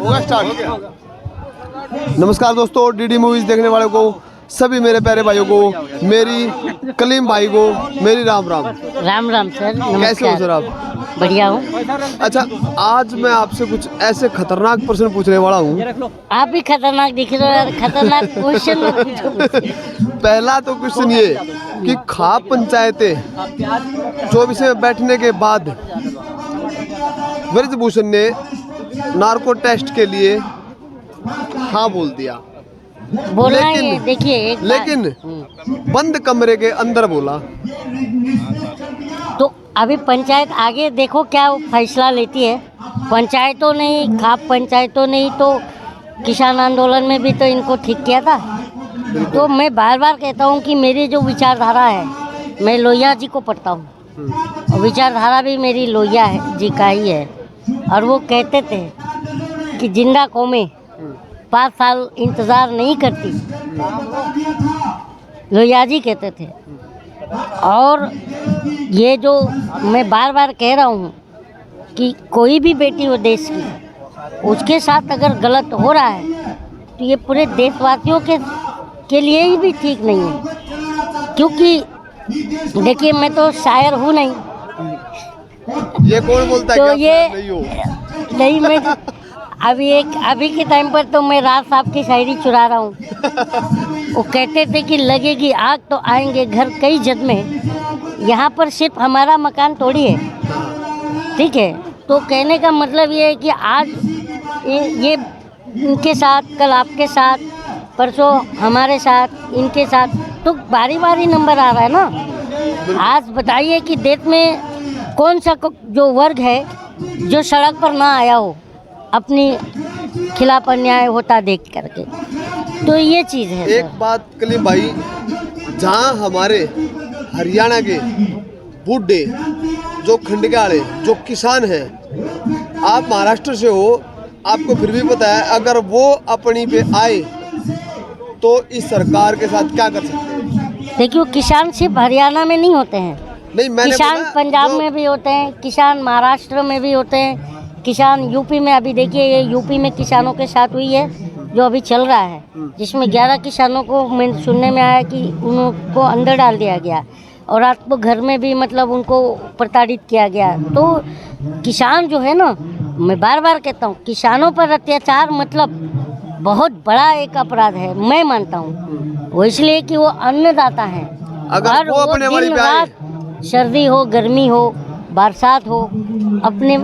होगा स्टार्ट। नमस्कार दोस्तों, डीडी मूवीज देखने वालों को, सभी मेरे प्यारे भाइयों को, मेरी कलीम भाई को मेरी राम राम। राम राम सर, कैसे हो सर आप? बढ़िया हूँ। अच्छा, आज मैं आपसे कुछ ऐसे खतरनाक प्रश्न पूछने वाला हूँ। आप भी खतरनाक दिख रहे हो यार, खतरनाक क्वेश्चन मत पूछो। पहला तो क्वेश्चन ये कि खाप पंचायतें 24 में बैठने के बाद ब्रजभूषण ने नार्को टेस्ट के लिए हाँ बोल दिया, बोला है देखिए, लेकिन बंद कमरे के अंदर बोला। तो अभी पंचायत आगे देखो क्या फैसला लेती है। पंचायतों ने, खाप पंचायतों ने तो किसान आंदोलन में भी तो इनको ठीक किया था। तो मैं बार बार कहता हूँ कि मेरी जो विचारधारा है, मैं लोहिया जी को पढ़ता हूँ और विचारधारा भी मेरी लोहिया है जी का ही है। और वो कहते थे कि जिंदा कौमें 5 साल इंतज़ार नहीं करती, लोहिया जी कहते थे। और ये जो मैं बार बार कह रहा हूँ कि कोई भी बेटी हो देश की, उसके साथ अगर गलत हो रहा है तो ये पूरे देशवासियों के लिए ही भी ठीक नहीं है। क्योंकि देखिए, मैं तो शायर हूँ नहीं। ये कौन बोलता है तो कि ये आप नहीं हो? नहीं, मैं अभी के टाइम पर तो मैं राज साहब की शायरी चुरा रहा हूँ। वो कहते थे कि लगेगी आग तो आएंगे घर कई जद में, यहाँ पर सिर्फ हमारा मकान थोड़ी है, ठीक है। तो कहने का मतलब ये है कि आज ये इनके साथ, कल आपके साथ, परसों हमारे साथ, इनके साथ, तो बारी बारी नंबर आ रहा है ना। आज बताइए कि देश में कौन सा जो वर्ग है जो सड़क पर ना आया हो अपनी खिलाफ अन्याय होता देख करके। तो ये चीज़ है। एक बात कलीम भाई, जहाँ हमारे हरियाणा के बूढ़े जो खंडगाड़े जो किसान हैं, आप महाराष्ट्र से हो, आपको फिर भी पता है अगर वो अपनी पे आए तो इस सरकार के साथ क्या कर सकते हैं। देखिए, किसान सिर्फ हरियाणा में नहीं होते हैं, नहीं, मैंने किसान पंजाब में भी होते हैं, किसान महाराष्ट्र में भी होते हैं, किसान यूपी में। अभी देखिए, ये यूपी में किसानों के साथ हुई है जो अभी चल रहा है, जिसमें 11 किसानों को मैं सुनने में आया कि उनको अंदर डाल दिया गया और रात को घर में भी मतलब उनको प्रताड़ित किया गया। तो किसान जो है ना, मैं बार बार कहता हूँ, किसानों पर अत्याचार मतलब बहुत बड़ा एक अपराध है, मैं मानता हूँ। वो इसलिए कि वो अन्नदाता हैं। अगर वो अपने दिन रात, सर्दी हो, गर्मी हो, बरसात हो, अपने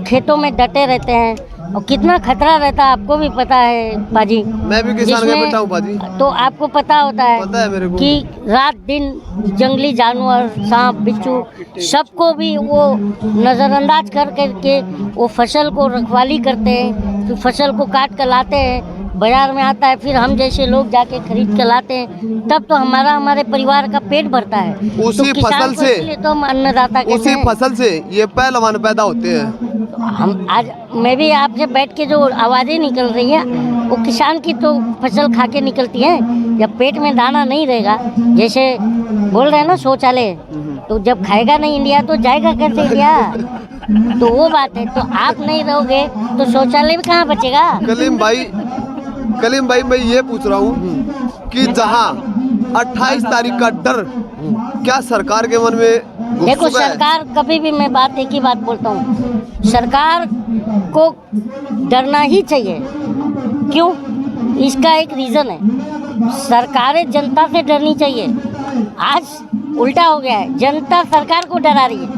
खेतों में डटे रहते हैं। और कितना खतरा रहता है आपको भी पता है बाजी। मैं भी किसान का बेटा हूँ बाजी। तो आपको पता होता है, मेरे को कि रात दिन जंगली जानवर, सांप, बिच्छू, सबको भी वो नज़रअंदाज कर करके वो फसल को रखवाली करते हैं। तो फसल को काट कर लाते हैं, बाजार में आता है, फिर हम जैसे लोग जाके खरीद कर लाते हैं, तब तो हमारे परिवार का पेट भरता है। उसी तो फसल से, तो हम अन्नदाता कहते उसी हैं। फसल से ये पहलवान पैदा होते हैं। तो हम आज, मैं भी आपसे बैठ के जो आवाज़ें निकल रही है, वो किसान की तो फसल खा के निकलती है। जब पेट में दाना नहीं रहेगा, जैसे बोल रहे हैं ना शौचालय, तो जब खाएगा नहीं इंडिया तो जाएगा कैसे इंडिया? तो वो बात है। तो आप नहीं रहोगे तो शौचालय भी कहाँ बचेगा? कलीम भाई, मैं ये पूछ रहा हूँ कि जहाँ 28 तारीख का डर क्या सरकार के मन में घुस देखो, चुका है? सरकार कभी भी, मैं एक ही बात बोलता हूँ, सरकार को डरना ही चाहिए। क्यों? इसका एक रीज़न है, सरकारें जनता से डरनी चाहिए। आज उल्टा हो गया है, जनता सरकार को डरा रही है।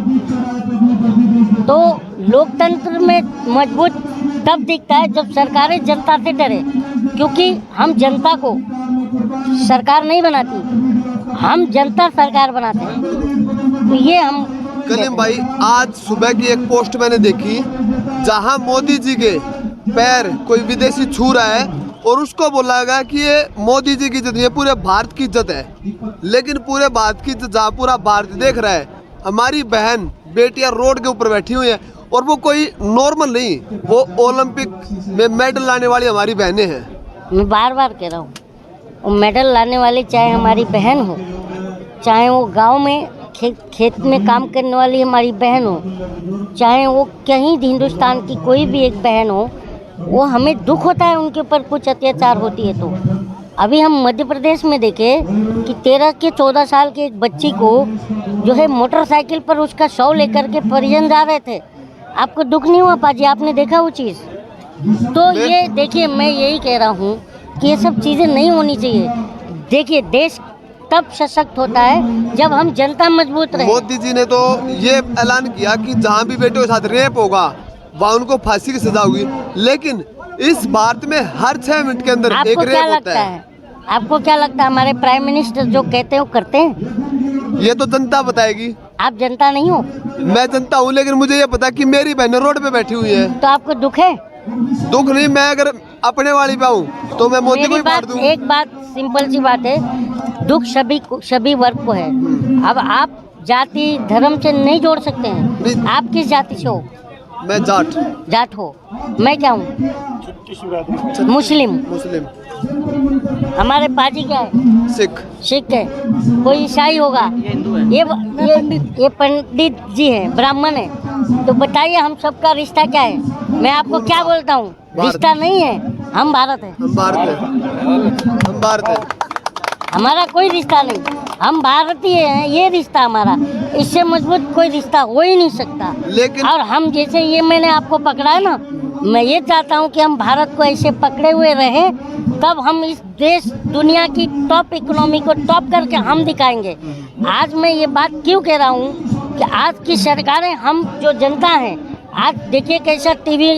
तो लोकतंत्र में मजबूत तब दिखता है जब सरकारें जनता से डरे। क्योंकि हम जनता को सरकार नहीं बनाती, हम जनता सरकार बनाते हैं। तो ये हम कलीम भाई, आज सुबह की एक पोस्ट मैंने देखी जहां मोदी जी के पैर कोई विदेशी छू रहा है और उसको बोला गया कि ये मोदी जी की इज्जत नहीं है, पूरे भारत की इज्जत है। लेकिन पूरे भारत की इज्जत जहाँ पूरा भारत देख रहा है, हमारी बहन बेटियां रोड के ऊपर बैठी हुई हैं और वो कोई नॉर्मल नहीं, वो ओलंपिक में मेडल लाने वाली हमारी बहनें हैं। मैं बार बार कह रहा हूँ, वो मेडल लाने वाली चाहे हमारी बहन हो, चाहे वो गांव में खेत में काम करने वाली हमारी बहन हो, चाहे वो कहीं हिंदुस्तान की कोई भी एक बहन हो, वो हमें दुख होता है उनके ऊपर कुछ अत्याचार होती है तो। अभी हम मध्य प्रदेश में देखें कि 13 के 14 साल के एक बच्ची को जो है मोटरसाइकिल पर उसका शव लेकर के परिजन जा रहे थे। आपको दुख नहीं हुआ पाजी? आपने देखा वो चीज़? तो ये देखिए, मैं यही कह रहा हूँ कि ये सब चीज़ें नहीं होनी चाहिए। देखिए, देश तब सशक्त होता है जब हम जनता मजबूत रहे। मोदी जी ने तो ये ऐलान किया कि जहाँ भी बेटों के साथ रेप होगा वहाँ उनको फांसी की सजा होगी, लेकिन इस भारत में हर 6 मिनट के अंदर एक आपको क्या रेप लगता होता है। है? आपको क्या लगता है हमारे प्राइम मिनिस्टर जो कहते हैं वो करते हैं? ये तो जनता बताएगी। आप जनता नहीं हो? मैं जनता हूँ, लेकिन मुझे ये पता कि मेरी बहनें रोड पे बैठी हुई है। तो आपको दुख है? दुख नहीं, मैं अगर अपने वाली पे हूँ तो मैं मोदी को मेरी ही मार बात, दूँ। एक बात सिंपल सी बात है, दुख सभी वर्ग को है। अब आप जाति धर्म से नहीं जोड़ सकते हैं। नहीं। आप किस जाति से हो? मैं जाट हो। मैं क्या हूँ? मुस्लिम। मुस्लिम, हमारे पाजी क्या है? सिख है। कोई ईसाई होगा। ये पंडित जी हैं, ब्राह्मण है। तो बताइए हम सबका रिश्ता क्या है? मैं आपको क्या बोलता हूँ, रिश्ता नहीं है, हम भारत है। हम भारत है। हमारा कोई रिश्ता नहीं, हम भारतीय हैं, ये रिश्ता हमारा। इससे मजबूत कोई रिश्ता हो ही नहीं सकता। लेकिन और हम जैसे ये मैंने आपको पकड़ा है ना, मैं ये चाहता हूँ कि हम भारत को ऐसे पकड़े हुए रहें, तब हम इस देश दुनिया की टॉप इकोनॉमी को टॉप करके हम दिखाएंगे। आज मैं ये बात क्यों कह रहा हूँ कि आज की सरकारें, हम जो जनता हैं, आज देखिए कैसा टीवी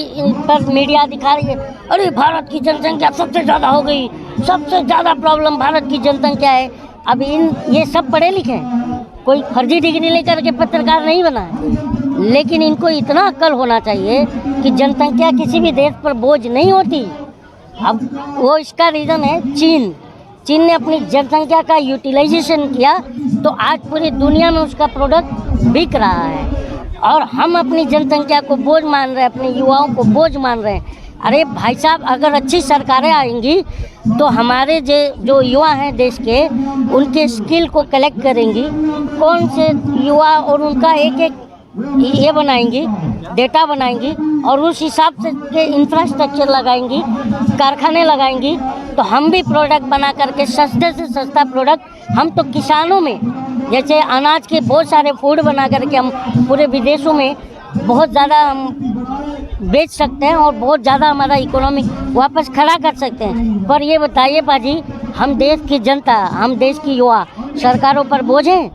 पर मीडिया दिखा रही है, अरे भारत की जनसंख्या सबसे ज़्यादा हो गई, सबसे ज़्यादा प्रॉब्लम भारत की जनसंख्या है। अब ये सब पढ़े लिखे हैं, कोई फर्जी डिग्री लेकर के पत्रकार नहीं बना है, लेकिन इनको इतना अक्ल होना चाहिए कि जनसंख्या किसी भी देश पर बोझ नहीं होती। अब वो इसका रीज़न है चीन ने अपनी जनसंख्या का यूटिलाइजेशन किया, तो आज पूरी दुनिया में उसका प्रोडक्ट बिक रहा है। और हम अपनी जनसंख्या को बोझ मान रहे हैं, अपने युवाओं को बोझ मान रहे हैं। अरे भाई साहब, अगर अच्छी सरकारें आएंगी तो हमारे जो युवा हैं देश के, उनके स्किल को कलेक्ट करेंगी, कौन से युवा, और उनका एक ये बनाएंगी, डेटा बनाएंगी, और उस हिसाब से के इंफ्रास्ट्रक्चर लगाएंगी, कारखाने लगाएंगी, तो हम भी प्रोडक्ट बना करके सस्ते से सस्ता प्रोडक्ट, हम तो किसानों में जैसे अनाज के बहुत सारे फूड बना करके हम पूरे विदेशों में बहुत ज़्यादा हम बेच सकते हैं और बहुत ज़्यादा हमारा इकोनॉमी वापस खड़ा कर सकते हैं। पर ये बताइए पाजी, हम देश की जनता, हम देश की युवा सरकारों पर बोझ हैं?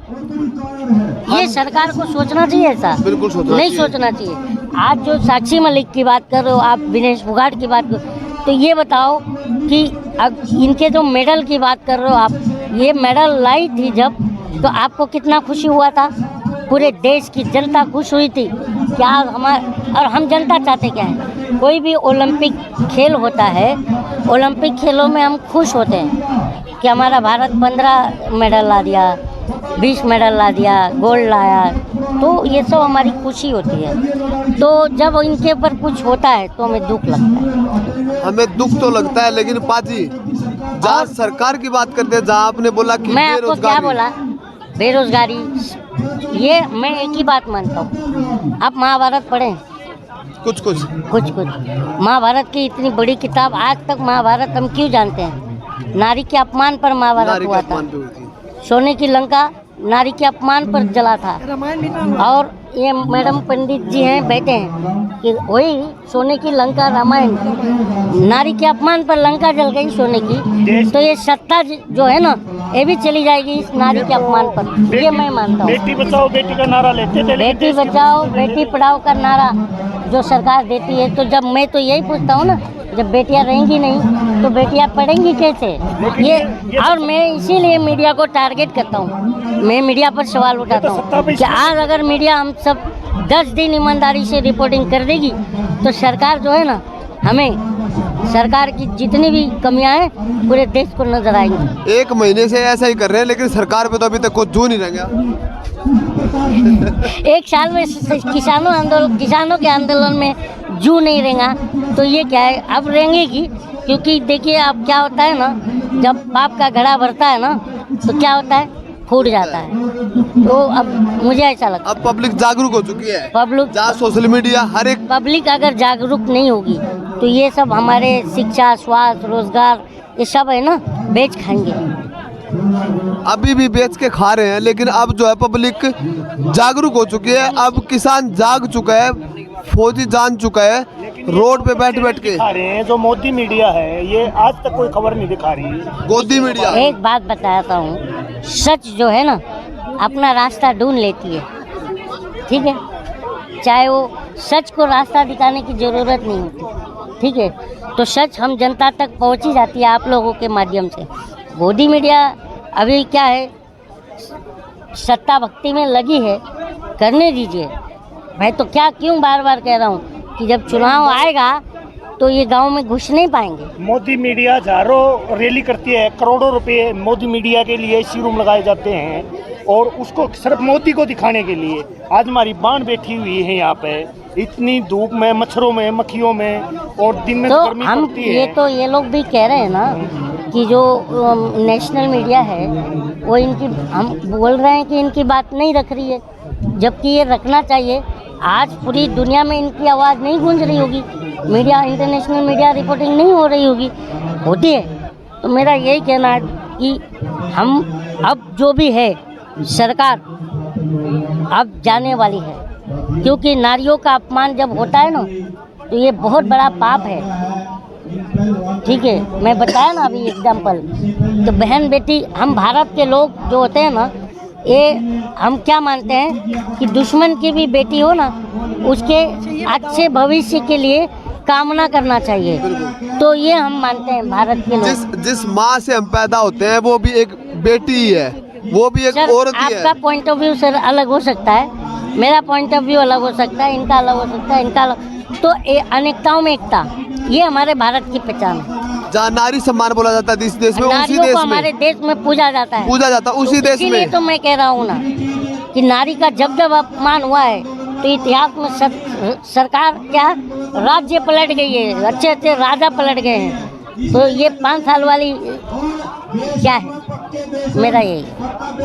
ये सरकार को सोचना चाहिए ऐसा? बिल्कुल नहीं सोचना चाहिए। आज जो साक्षी मलिक की बात कर रहे हो आप, विनेश फोगाट की बात कर, तो ये बताओ कि अब इनके जो मेडल की बात कर रहे हो आप, ये मेडल लाई थी जब, तो आपको कितना खुशी हुआ था? पूरे देश की जनता खुश हुई थी क्या? और हम जनता चाहते क्या है? कोई भी ओलंपिक खेल होता है, ओलंपिक खेलों में हम खुश होते हैं कि हमारा भारत 15 मेडल ला दिया, 20 मेडल ला दिया, गोल्ड लाया, तो ये सब हमारी खुशी होती है। तो जब इनके ऊपर कुछ होता है तो हमें दुख लगता है। हमें दुख तो लगता है, लेकिन पाजी जहाँ सरकार की बात करते हैं, जहाँ आपने बोला कि मैं आपको क्या बोला, बेरोजगारी, ये मैं एक ही बात मानता हूँ। आप महाभारत पढ़ें, कुछ महाभारत की इतनी बड़ी किताब, आज तक महाभारत हम क्यों जानते हैं? नारी के अपमान पर महाभारत हुआ था। सोने की लंका नारी के अपमान पर जला था। और ये मैडम पंडित जी हैं, बैठे हैं कि वही सोने की लंका रामायण, नारी के अपमान पर लंका जल गई सोने की, तो ये सत्ता जो है ना, ये भी चली जाएगी इस नारी के अपमान पर। ये मैं मानता हूँ। बेटी बचाओ बेटी का नारा लेते थे, बेटी बचाओ बेटी पढ़ाओ का नारा जो सरकार देती है, तो जब मैं तो यही पूछता हूँ ना, जब बेटियां रहेंगी नहीं तो बेटियां पढ़ेंगी कैसे? ये और मैं इसीलिए मीडिया को टारगेट करता हूँ, मैं मीडिया पर सवाल उठाता हूँ कि आज अगर मीडिया हम सब 10 दिन ईमानदारी से रिपोर्टिंग कर देगी तो सरकार जो है ना, हमें सरकार की जितनी भी कमियां हैं पूरे देश को नजर आएंगी। 1 महीने से ऐसा ही कर रहे हैं, लेकिन सरकार पे तो अभी तक कुछ जो नहीं रह गया। 1 साल में किसानों के आंदोलन में जू नहीं रहेगा तो ये क्या है? अब रहेंगी, क्योंकि देखिए अब क्या होता है ना, जब पाप का घड़ा भरता है ना तो क्या होता है, फूट जाता है। तो अब मुझे ऐसा लगता है अब पब्लिक जागरूक हो चुकी है। पब्लिक जहाँ सोशल मीडिया हर एक पब्लिक अगर जागरूक नहीं होगी तो ये सब हमारे शिक्षा, स्वास्थ्य, रोजगार ये सब है ना बेच खाएंगे। अभी भी बेच के खा रहे हैं, लेकिन अब जो है पब्लिक जागरूक हो चुकी है, अब किसान जाग चुका है, फौजी जान चुका है, रोड पे बैठ बैठ के। दिखा रहे हैं जो मोदी मीडिया है, ये आज तक कोई खबर नहीं दिखा रही। गोदी मीडिया। एक बात बताता हूँ, सच जो है ना अपना रास्ता ढूंढ लेती है, ठीक है, चाहे वो सच को रास्ता दिखाने की ज़रूरत नहीं होती, ठीक है, तो सच हम जनता तक पहुँची जाती है आप लोगों के माध्यम से। गोदी मीडिया अभी क्या है, सत्ता भक्ति में लगी है, करने दीजिए भाई। तो क्या क्यों बार बार कह रहा हूँ कि जब चुनाव आएगा तो ये गांव में घुस नहीं पाएंगे। मोदी मीडिया हजारों रैली करती है, करोड़ों रुपए मोदी मीडिया के लिए शोरूम लगाए जाते हैं, और उसको सिर्फ मोदी को दिखाने के लिए। आज हमारी बाण बैठी हुई है यहाँ पे, इतनी धूप में, मच्छरों में, मक्खियों में, और दिन में तो गर्मी हम पड़ती है। ये लोग भी कह रहे हैं ना कि जो नेशनल मीडिया है वो इनकी, हम बोल रहे हैं कि इनकी बात नहीं रख रही है, जबकि ये रखना चाहिए। आज पूरी दुनिया में इनकी आवाज़ नहीं गूंज रही होगी, मीडिया, इंटरनेशनल मीडिया रिपोर्टिंग नहीं हो रही होगी, होती है। तो मेरा यही कहना है कि हम अब जो भी है सरकार अब जाने वाली है, क्योंकि नारियों का अपमान जब होता है ना तो ये बहुत बड़ा पाप है, ठीक है। मैं बताया ना अभी एग्जाम्पल, तो बहन बेटी, हम भारत के लोग जो होते हैं ना, ये हम क्या मानते हैं कि दुश्मन की भी बेटी हो ना, उसके अच्छे भविष्य के लिए कामना करना चाहिए। तो ये हम मानते हैं भारत के लोग। जिस माँ से हम पैदा होते हैं वो भी एक बेटी ही है, वो भी एक सर, औरत ही है। आपका पॉइंट ऑफ व्यू सर अलग हो सकता है, मेरा पॉइंट ऑफ व्यू अलग हो सकता है, इनका अलग हो सकता है, इनका अलग। तो अनेकताओं में एकता, ये हमारे भारत की पहचान है। जहाँ नारी सम्मान बोला जाता है इस देश में, उसी नारियों देश को में हमारे देश में पूजा जाता है, पूजा जाता है, उसी देश इसीलिए में। तो मैं कह रहा हूँ ना कि नारी का जब जब अपमान हुआ है तो इतिहास में सरकार क्या राज्य पलट गई है, अच्छे अच्छे राजा पलट गए हैं। तो ये 5 साल वाली क्या है, मेरा यही है।